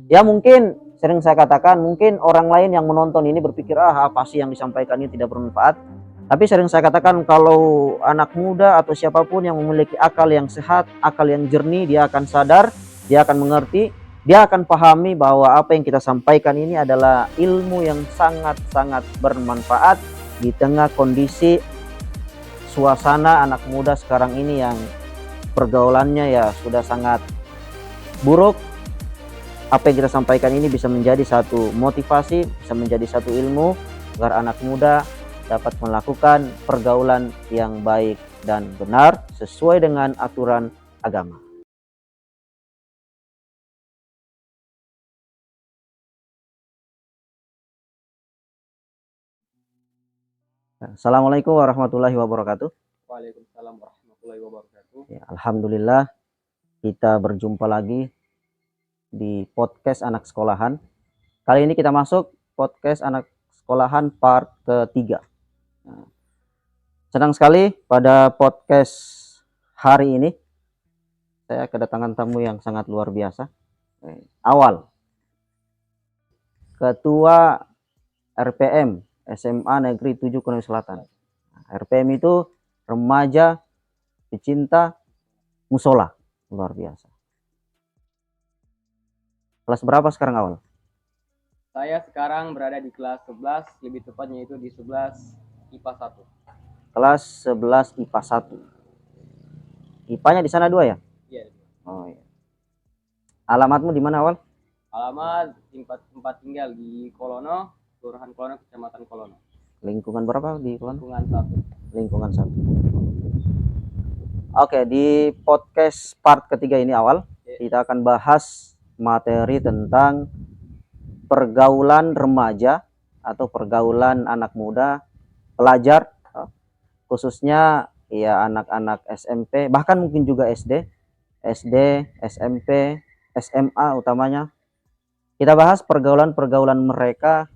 Ya mungkin sering saya katakan, mungkin orang lain yang menonton ini berpikir apa sih yang disampaikan ini tidak bermanfaat. Tapi sering saya katakan kalau anak muda atau siapapun yang memiliki akal yang sehat, akal yang jernih, dia akan sadar, dia akan mengerti, dia akan pahami bahwa apa yang kita sampaikan ini adalah ilmu yang sangat-sangat bermanfaat di tengah kondisi suasana anak muda sekarang ini yang pergaulannya ya sudah sangat buruk. Apa yang kita sampaikan ini bisa menjadi satu motivasi, bisa menjadi satu ilmu agar anak muda dapat melakukan pergaulan yang baik dan benar sesuai dengan aturan agama. Assalamualaikum warahmatullahi wabarakatuh. Waalaikumsalam warahmatullahi wabarakatuh. Ya, alhamdulillah kita berjumpa lagi di podcast anak sekolahan. Kali ini kita masuk podcast anak sekolahan part ketiga. Nah, senang sekali pada podcast hari ini saya kedatangan tamu yang sangat luar biasa. Awal, Ketua RPM SMA Negeri 7 Konawe Selatan. RPM itu Remaja Pecinta Musola. Luar biasa. Kelas berapa sekarang awal? Saya sekarang berada di kelas 11, lebih tepatnya itu di 11 IPA 1. Kelas 11 IPA 1. IPA-nya di sana 2 ya? Iya. Oh iya. Alamatmu di mana awal? Alamat tempat tinggal di Kolono, Kelurahan Kolono, Kecamatan Kolono. Lingkungan berapa di Kolono? Lingkungan 1. Lingkungan 1. Oke, di podcast part ketiga ini awal kita akan bahas materi tentang pergaulan remaja atau pergaulan anak muda, pelajar, khususnya ya anak-anak SMP, bahkan mungkin juga SD, SMP, SMA utamanya. Kita bahas pergaulan-pergaulan mereka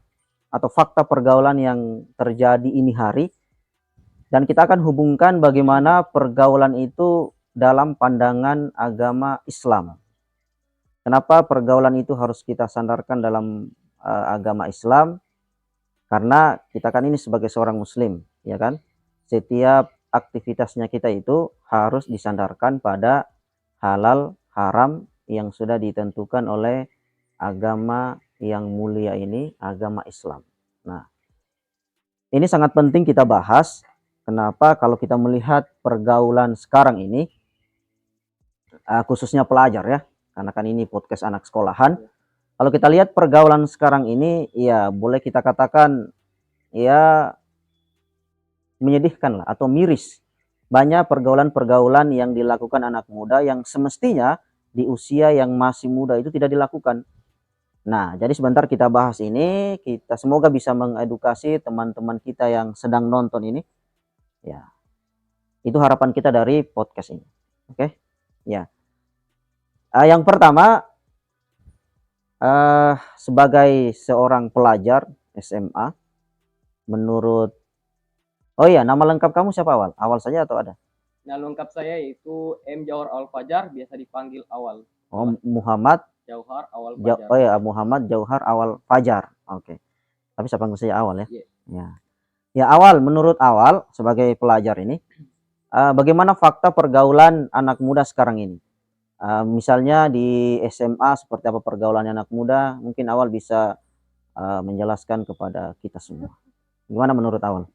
atau fakta pergaulan yang terjadi ini hari. Dan kita akan hubungkan bagaimana pergaulan itu dalam pandangan agama Islam. Kenapa pergaulan itu harus kita sandarkan dalam agama Islam? Karena kita kan ini sebagai seorang muslim, ya kan? Setiap aktivitasnya kita itu harus disandarkan pada halal haram yang sudah ditentukan oleh agama yang mulia ini, agama Islam. Nah, ini sangat penting kita bahas. Kenapa? Kalau kita melihat pergaulan sekarang ini, khususnya pelajar ya, karena kan ini podcast anak sekolahan. Kalau kita lihat pergaulan sekarang ini, ya boleh kita katakan ya menyedihkan lah atau miris. Banyak pergaulan-pergaulan yang dilakukan anak muda yang semestinya di usia yang masih muda itu tidak dilakukan. Nah, jadi sebentar kita bahas ini, kita semoga bisa mengedukasi teman-teman kita yang sedang nonton ini. Ya, itu harapan kita dari podcast ini. Oke, ya. Yang pertama, sebagai seorang pelajar SMA, menurut, oh iya, nama lengkap kamu siapa awal? Awal saja atau ada? Nah, lengkap saya yaitu M. Jauhar Awal Fajar, biasa dipanggil Awal. Oh, Muhammad Jauhar Awal Fajar. Oh ya, Muhammad Jauhar Awal Fajar. Oke. Tapi saya panggil saja Awal ya. Yeah. Ya. Ya, Awal, menurut Awal sebagai pelajar ini, bagaimana fakta pergaulan anak muda sekarang ini? Misalnya di SMA seperti apa pergaulannya anak muda? Mungkin Awal bisa menjelaskan kepada kita semua. Gimana menurut Awal?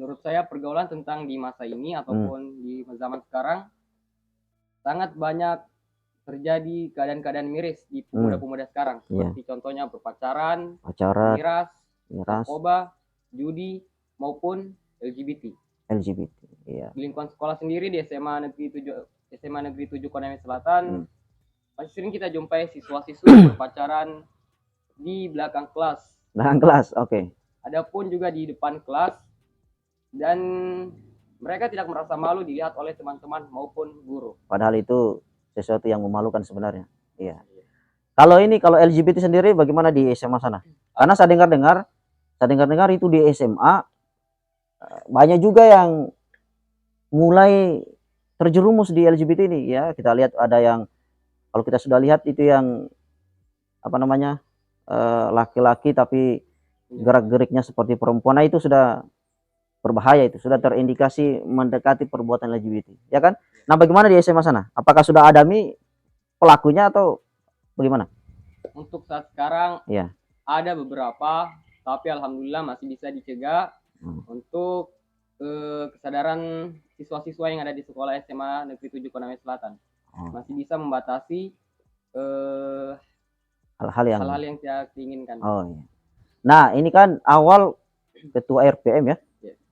Menurut saya pergaulan tentang di masa ini ataupun di zaman sekarang sangat banyak terjadi keadaan-keadaan miris di pemuda-pemuda sekarang. Seperti contohnya berpacaran, miras, narkoba, judi, maupun LGBT. Iya. Di lingkungan sekolah sendiri di SMA Negeri 7 Konawe Selatan, masih sering kita jumpai siswa-siswa berpacaran di belakang kelas. Belakang kelas, oke. Adapun juga di depan kelas, dan mereka tidak merasa malu dilihat oleh teman-teman maupun guru. Padahal itu sesuatu yang memalukan sebenarnya. Iya. Kalau LGBT sendiri bagaimana di SMA sana? Karena saya dengar itu di SMA banyak juga yang mulai terjerumus di LGBT ini ya. Kita lihat ada yang, kalau kita sudah lihat itu yang apa namanya, laki-laki tapi gerak-geriknya seperti perempuan, nah itu sudah berbahaya, itu sudah terindikasi mendekati perbuatan LGBT, ya kan? Nah, bagaimana di SMA sana? Apakah sudah adami pelakunya atau bagaimana? Untuk saat sekarang Ya. ada beberapa, tapi alhamdulillah masih bisa dicegah untuk kesadaran siswa-siswa yang ada di sekolah SMA Negeri 7 Konawe Selatan. Masih bisa membatasi hal-hal yang tidak diinginkan. Oh iya. Nah, ini kan awal ketua RPM ya.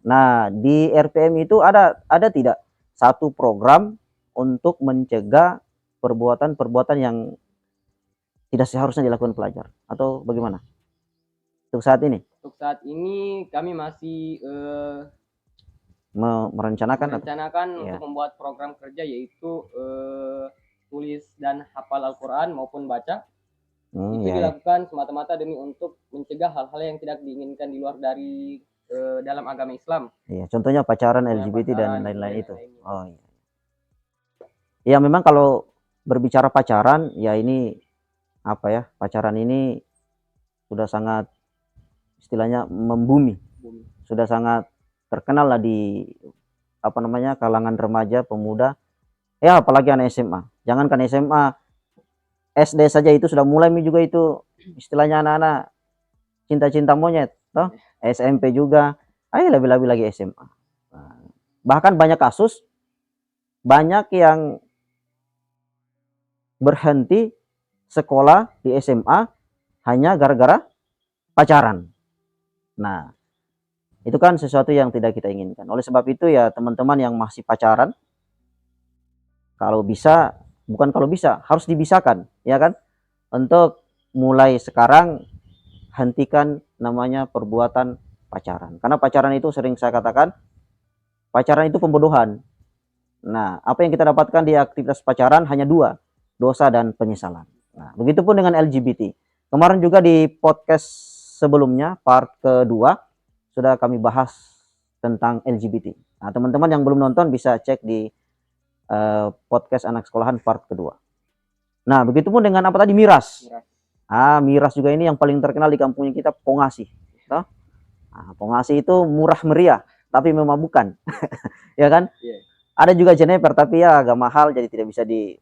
Nah, di RPM itu ada tidak satu program untuk mencegah perbuatan-perbuatan yang tidak seharusnya dilakukan pelajar, atau bagaimana? Untuk saat ini? Untuk saat ini kami masih merencanakan untuk membuat program kerja, yaitu tulis dan hafal Al-Quran maupun baca. Itu dilakukan semata-mata demi untuk mencegah hal-hal yang tidak diinginkan di luar dari dalam agama Islam. Iya, contohnya pacaran, LGBT dan lain-lain itu. Oh iya. Ya memang kalau berbicara pacaran, ya ini apa ya? Pacaran ini sudah sangat istilahnya membumi. Sudah sangat terkenal lah di apa namanya, kalangan remaja, pemuda. Ya apalagi anak SMA. Jangankan SMA, SD saja itu sudah mulai juga itu istilahnya anak-anak cinta-cinta monyet, toh. SMP juga, ayo lebih-lebih lagi SMA. Bahkan banyak kasus, banyak yang berhenti sekolah di SMA hanya gara-gara pacaran. Nah, itu kan sesuatu yang tidak kita inginkan. Oleh sebab itu ya teman-teman yang masih pacaran, kalau bisa, bukan kalau bisa, harus dibisakan, ya kan? Untuk mulai sekarang hentikan namanya perbuatan pacaran. Karena pacaran itu sering saya katakan, pacaran itu pembodohan. Nah, apa yang kita dapatkan di aktivitas pacaran hanya dua, dosa dan penyesalan. Nah, begitupun dengan LGBT. Kemarin juga di podcast sebelumnya, part kedua, sudah kami bahas tentang LGBT. Nah, teman-teman yang belum nonton bisa cek di podcast anak sekolahan part kedua. Nah, begitupun dengan apa tadi, miras. Miras juga ini yang paling terkenal di kampungnya kita, pongasih. Nah, pongasih itu murah meriah, tapi memabukkan. Ya kan? Ada juga jeneper, tapi ya agak mahal, jadi tidak bisa di...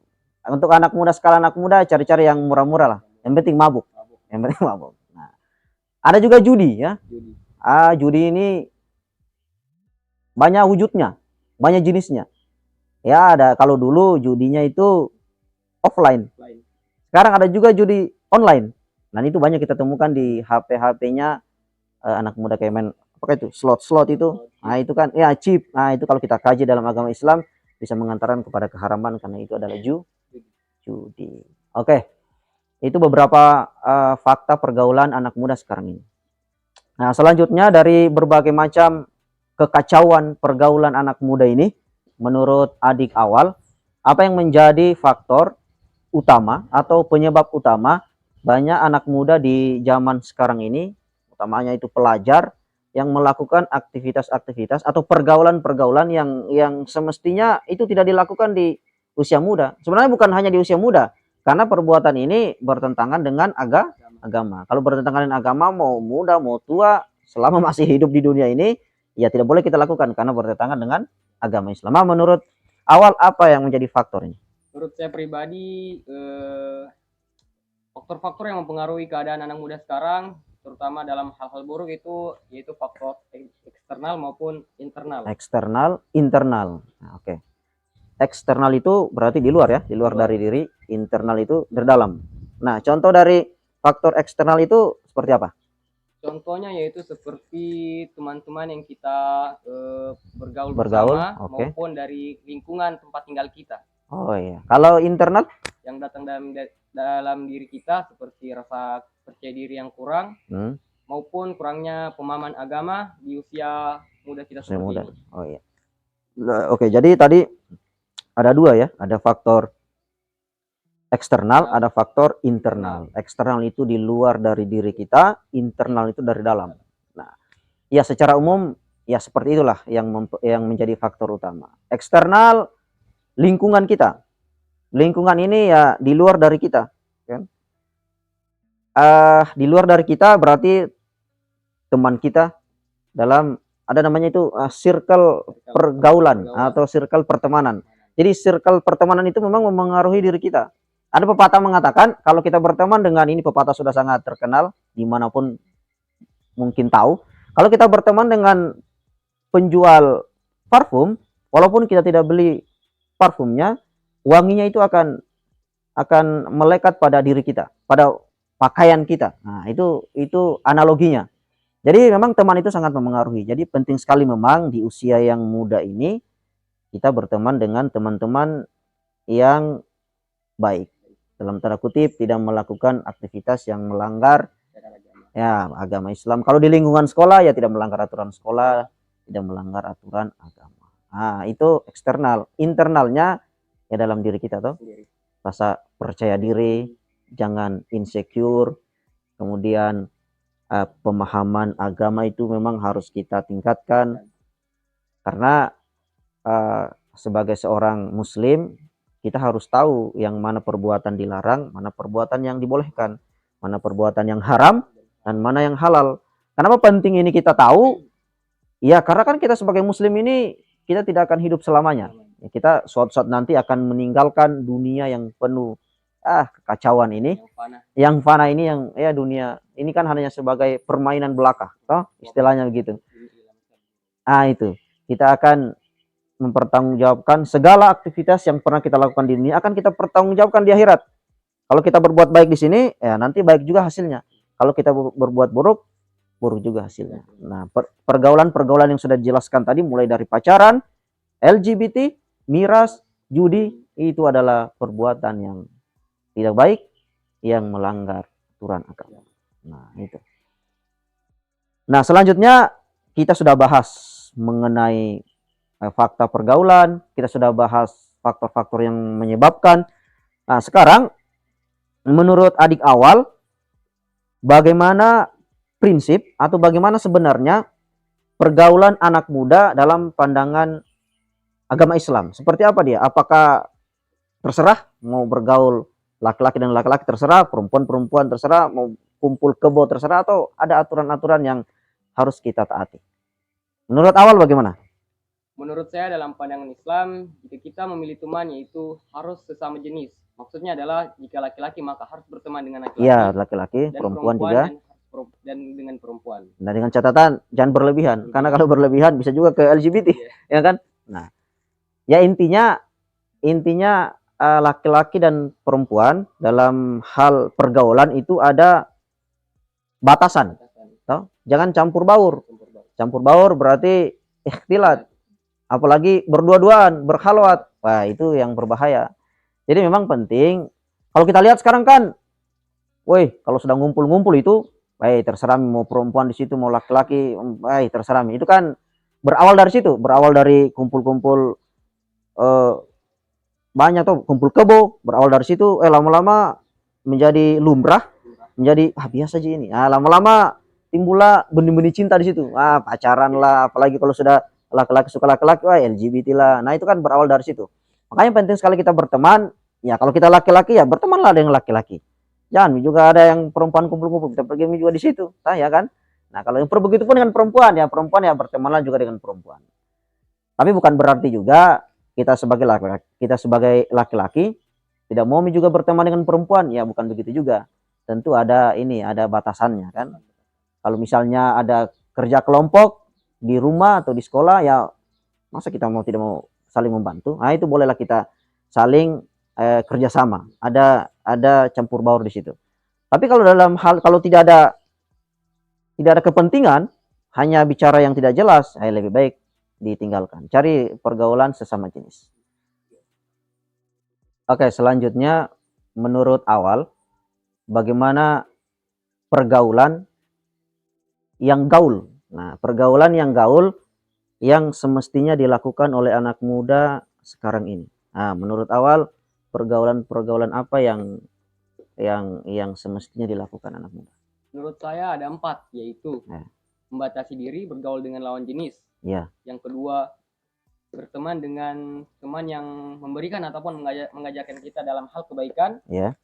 Untuk anak muda, skala anak muda, cari-cari yang murah-murah lah. Yang penting mabuk. Yang penting mabuk. Nah, ada juga judi ya. Judi ini banyak wujudnya, banyak jenisnya. Ya ada, kalau dulu judinya itu offline. Sekarang ada juga judi online. Nah, itu banyak kita temukan di HP-HP-nya anak muda kayak main apa itu, slot itu. Nah, itu kan ya chip. Nah, itu kalau kita kaji dalam agama Islam bisa mengantarkan kepada keharaman, karena itu adalah judi. Oke. Itu beberapa fakta pergaulan anak muda sekarang ini. Nah, selanjutnya dari berbagai macam kekacauan pergaulan anak muda ini, menurut adik awal, apa yang menjadi faktor utama atau penyebab utama banyak anak muda di zaman sekarang ini, utamanya itu pelajar, yang melakukan aktivitas-aktivitas atau pergaulan-pergaulan yang semestinya itu tidak dilakukan di usia muda. Sebenarnya bukan hanya di usia muda, karena perbuatan ini bertentangan dengan agama. Kalau bertentangan dengan agama, mau muda mau tua, selama masih hidup di dunia ini, ya tidak boleh kita lakukan karena bertentangan dengan agama Islam. Menurut awal apa yang menjadi faktornya? Menurut saya pribadi, faktor-faktor yang mempengaruhi keadaan anak muda sekarang, terutama dalam hal-hal buruk itu, yaitu faktor eksternal maupun internal. Eksternal, internal. Nah, oke. Eksternal itu berarti di luar ya, di luar dari diri. Internal itu dari dalam. Nah, contoh dari faktor eksternal itu seperti apa? Contohnya yaitu seperti teman-teman yang kita bergaul bersama, maupun dari lingkungan tempat tinggal kita. Oh iya. Kalau internal? Yang datang dalam diri kita, seperti rasa percaya diri yang kurang, maupun kurangnya pemahaman agama di usia muda kita seperti ini. Oh iya. Oke, jadi tadi ada dua ya, ada faktor eksternal, ada faktor internal. Eksternal itu di luar dari diri kita, internal itu dari dalam. Nah, ya secara umum ya seperti itulah yang menjadi faktor utama. Eksternal, lingkungan kita. Lingkungan ini ya di luar dari kita, kan? Di luar dari kita berarti teman kita dalam ada namanya itu circle pergaulan atau circle pertemanan. Jadi circle pertemanan itu memang memengaruhi diri kita. Ada pepatah mengatakan kalau kita berteman dengan ini, pepatah sudah sangat terkenal dimanapun mungkin tahu. Kalau kita berteman dengan penjual parfum, walaupun kita tidak beli parfumnya, wanginya itu akan melekat pada diri kita, pada pakaian kita. Nah, itu analoginya. Jadi memang teman itu sangat memengaruhi. Jadi penting sekali memang di usia yang muda ini kita berteman dengan teman-teman yang baik. Dalam tanda kutip tidak melakukan aktivitas yang melanggar ya agama Islam. Kalau di lingkungan sekolah ya tidak melanggar aturan sekolah, tidak melanggar aturan agama. Nah, itu eksternal. Internalnya ya dalam diri kita tuh. Rasa percaya diri, jangan insecure. Kemudian pemahaman agama itu memang harus kita tingkatkan karena sebagai seorang muslim kita harus tahu yang mana perbuatan dilarang, mana perbuatan yang dibolehkan, mana perbuatan yang haram dan mana yang halal. Kenapa penting ini kita tahu? Ya karena kan kita sebagai muslim ini kita tidak akan hidup selamanya. Kita suatu saat nanti akan meninggalkan dunia yang penuh kekacauan ini, yang fana ini, yang ya dunia ini kan hanya sebagai permainan belaka, toh istilahnya begitu. Itu kita akan mempertanggungjawabkan segala aktivitas yang pernah kita lakukan di dunia akan kita pertanggungjawabkan di akhirat. Kalau kita berbuat baik di sini, ya nanti baik juga hasilnya. Kalau kita berbuat buruk, buruk juga hasilnya. Nah, pergaulan-pergaulan yang sudah dijelaskan tadi, mulai dari pacaran, LGBT, miras, judi, itu adalah perbuatan yang tidak baik, yang melanggar aturan agama. Nah, itu. Nah, selanjutnya kita sudah bahas mengenai fakta pergaulan, kita sudah bahas faktor-faktor yang menyebabkan. Nah, sekarang menurut adik awal, bagaimana prinsip atau bagaimana sebenarnya pergaulan anak muda dalam pandangan agama Islam? Seperti apa dia? Apakah terserah mau bergaul laki-laki dan laki-laki terserah, perempuan-perempuan terserah, mau kumpul kebo terserah, atau ada aturan-aturan yang harus kita taati? Menurut awal bagaimana? Menurut saya dalam pandangan Islam, jika kita memilih teman yaitu harus sesama jenis. Maksudnya adalah jika laki-laki maka harus berteman dengan laki-laki. Iya, laki-laki, perempuan juga. Dan dengan perempuan. Nah, dengan catatan jangan berlebihan, karena kalau berlebihan bisa juga ke LGBT, ya kan? Nah, ya intinya laki-laki dan perempuan dalam hal pergaulan itu ada batasan. Toh? Jangan campur baur. Campur baur berarti ikhtilat. Apalagi berdua-duaan, berkhalwat. Wah, itu yang berbahaya. Jadi memang penting. Kalau kita lihat sekarang kan, kalau sedang ngumpul-ngumpul itu, terserah mau perempuan di situ, mau laki-laki, terserah. Itu kan berawal dari situ, berawal dari kumpul-kumpul banyak tuh, kumpul kebo, berawal dari situ, lama-lama menjadi lumrah, menjadi biasa aja ini. Lama-lama timbullah benih-benih cinta di situ. Pacaran lah, apalagi kalau sudah laki-laki suka laki-laki, LGBT lah. Nah, itu kan berawal dari situ. Makanya penting sekali kita berteman. Ya, kalau kita laki-laki ya bertemanlah dengan laki-laki. Jangan juga ada yang perempuan kumpul-kumpul, kita pergi juga di situ, ya kan? Nah, kalau yang begitu pun dengan perempuan ya bertemanlah juga dengan perempuan. Tapi bukan berarti juga kita sebagai laki-laki tidak mau juga berteman dengan perempuan, ya bukan begitu juga. Tentu ada batasannya kan. Kalau misalnya ada kerja kelompok di rumah atau di sekolah, ya masa kita tidak mau saling membantu? Nah, itu bolehlah kita saling kerjasama. Ada campur baur di situ. Tapi kalau tidak ada kepentingan, hanya bicara yang tidak jelas, lebih baik ditinggalkan. Cari pergaulan sesama jenis. Oke, selanjutnya menurut awal, bagaimana pergaulan yang gaul? Nah, pergaulan yang gaul yang semestinya dilakukan oleh anak muda sekarang ini. Nah, menurut awal, pergaulan apa yang semestinya dilakukan anak muda? Menurut saya ada 4, yaitu membatasi diri, bergaul dengan lawan jenis. Ya. Yang kedua, berteman dengan teman yang memberikan ataupun mengajarkan kita dalam hal kebaikan. Ya.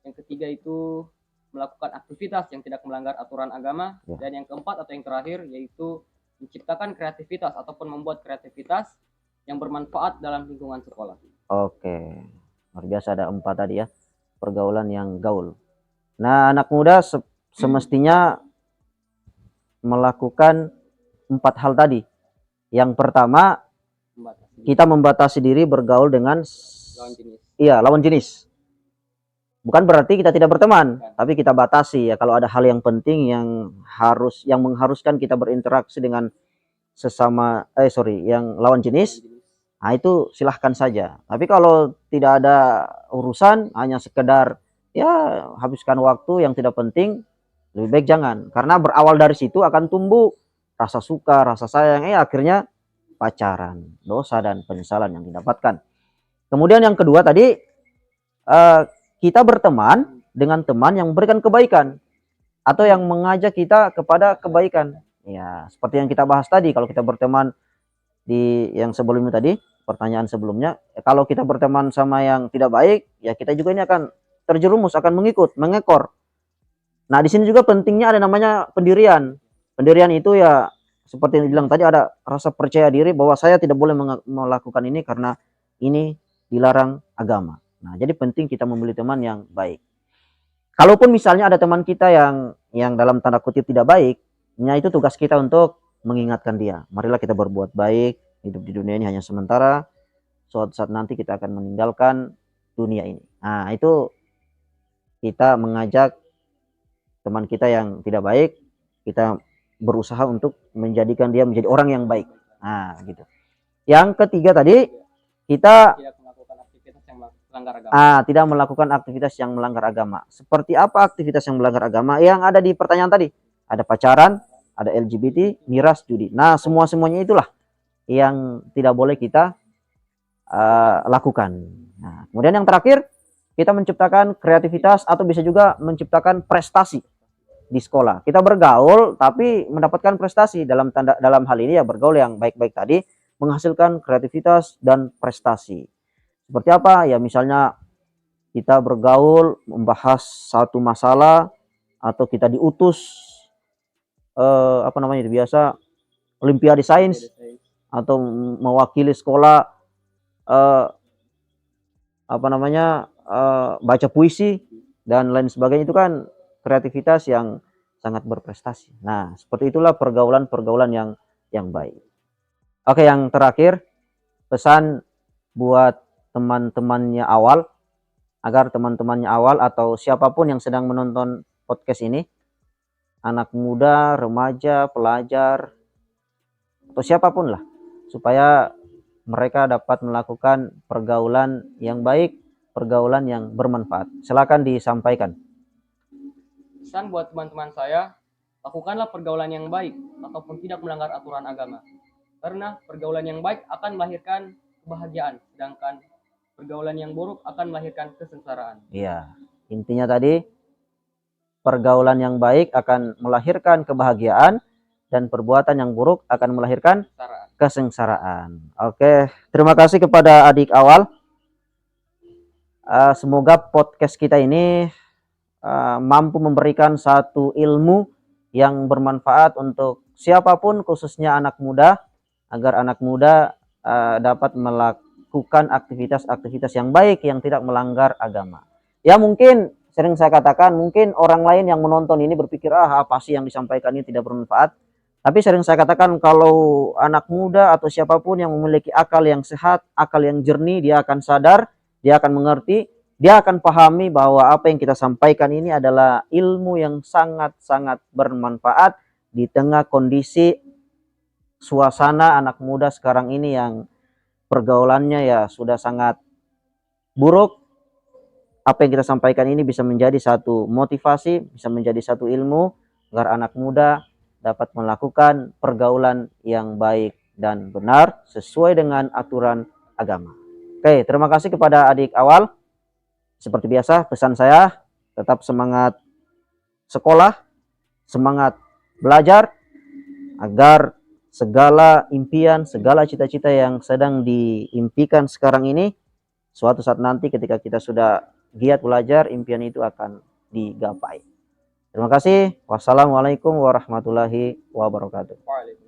Yang ketiga itu melakukan aktivitas yang tidak melanggar aturan agama. Ya. Dan yang keempat atau yang terakhir yaitu menciptakan kreativitas ataupun membuat kreativitas yang bermanfaat dalam lingkungan sekolah. Oke, luar biasa, ada 4 tadi ya, pergaulan yang gaul. Nah, anak muda semestinya melakukan 4 hal tadi. Yang pertama, kita membatasi diri bergaul dengan lawan jenis. Iya, lawan jenis. Bukan berarti kita tidak berteman, tapi kita batasi ya. Kalau ada hal yang penting yang mengharuskan kita berinteraksi dengan yang lawan jenis, nah itu silahkan saja. Tapi kalau tidak ada urusan, hanya sekedar ya habiskan waktu yang tidak penting, lebih baik jangan. Karena berawal dari situ akan tumbuh rasa suka, rasa sayang, akhirnya pacaran, dosa dan penyesalan yang didapatkan. Kemudian yang kedua tadi, kita berteman dengan teman yang memberikan kebaikan atau yang mengajak kita kepada kebaikan. Ya, seperti yang kita bahas tadi, kalau kita berteman di yang sebelumnya tadi, pertanyaan sebelumnya, kalau kita berteman sama yang tidak baik, ya kita juga ini akan terjerumus, akan mengekor. Nah, di sini juga pentingnya ada namanya pendirian. Pendirian itu ya seperti yang dibilang tadi, ada rasa percaya diri bahwa saya tidak boleh melakukan ini karena ini dilarang agama. Nah, jadi penting kita memilih teman yang baik. Kalaupun misalnya ada teman kita yang dalam tanda kutip tidak baik, ya itu tugas kita untuk mengingatkan dia. Marilah kita berbuat baik, hidup di dunia ini hanya sementara. Suatu saat nanti kita akan meninggalkan dunia ini. Nah, itu kita mengajak teman kita yang tidak baik, kita berusaha untuk menjadikan dia menjadi orang yang baik. Nah, gitu. Yang ketiga tadi, kita tidak melakukan aktivitas yang melanggar agama. Seperti apa aktivitas yang melanggar agama? Yang ada di pertanyaan tadi. Ada pacaran, ada LGBT, miras, judi. Nah, semuanya itulah yang tidak boleh kita lakukan. Nah, kemudian yang terakhir, kita menciptakan kreativitas atau bisa juga menciptakan prestasi di sekolah. Kita bergaul tapi mendapatkan prestasi, dalam hal ini ya bergaul yang baik-baik tadi, menghasilkan kreativitas dan prestasi. Seperti apa? Ya misalnya kita bergaul membahas satu masalah, atau kita diutus biasa olimpiade sains, atau mewakili sekolah baca puisi dan lain sebagainya. Itu kan kreativitas yang sangat berprestasi. Nah, seperti itulah pergaulan yang baik. Oke, yang terakhir, pesan buat teman-temannya awal, agar teman-temannya awal atau siapapun yang sedang menonton podcast ini, anak muda, remaja, pelajar, atau siapapun lah, supaya mereka dapat melakukan pergaulan yang baik, pergaulan yang bermanfaat. Silakan disampaikan. Pesan buat teman-teman saya, lakukanlah pergaulan yang baik ataupun tidak melanggar aturan agama. Karena pergaulan yang baik akan melahirkan kebahagiaan, sedangkan pergaulan yang buruk akan melahirkan kesengsaraan. Iya, intinya tadi pergaulan yang baik akan melahirkan kebahagiaan dan perbuatan yang buruk akan melahirkan kesengsaraan. Oke, terima kasih kepada adik awal. Semoga podcast kita ini mampu memberikan satu ilmu yang bermanfaat untuk siapapun, khususnya anak muda, agar anak muda dapat melakukan aktivitas-aktivitas yang baik yang tidak melanggar agama. Ya, mungkin sering saya katakan, mungkin orang lain yang menonton ini berpikir, apa sih yang disampaikan ini tidak bermanfaat. Tapi sering saya katakan, kalau anak muda atau siapapun yang memiliki akal yang sehat, akal yang jernih, dia akan sadar, dia akan mengerti, dia akan pahami bahwa apa yang kita sampaikan ini adalah ilmu yang sangat-sangat bermanfaat di tengah kondisi suasana anak muda sekarang ini yang pergaulannya ya sudah sangat buruk. Apa yang kita sampaikan ini bisa menjadi satu motivasi, bisa menjadi satu ilmu agar anak muda dapat melakukan pergaulan yang baik dan benar sesuai dengan aturan agama. Oke, terima kasih kepada adik awal. Seperti biasa, pesan saya, tetap semangat sekolah, semangat belajar, agar segala impian, segala cita-cita yang sedang diimpikan sekarang ini, suatu saat nanti ketika kita sudah giat belajar, impian itu akan digapai. Terima kasih. Wassalamualaikum warahmatullahi wabarakatuh. Waalaikumsalam.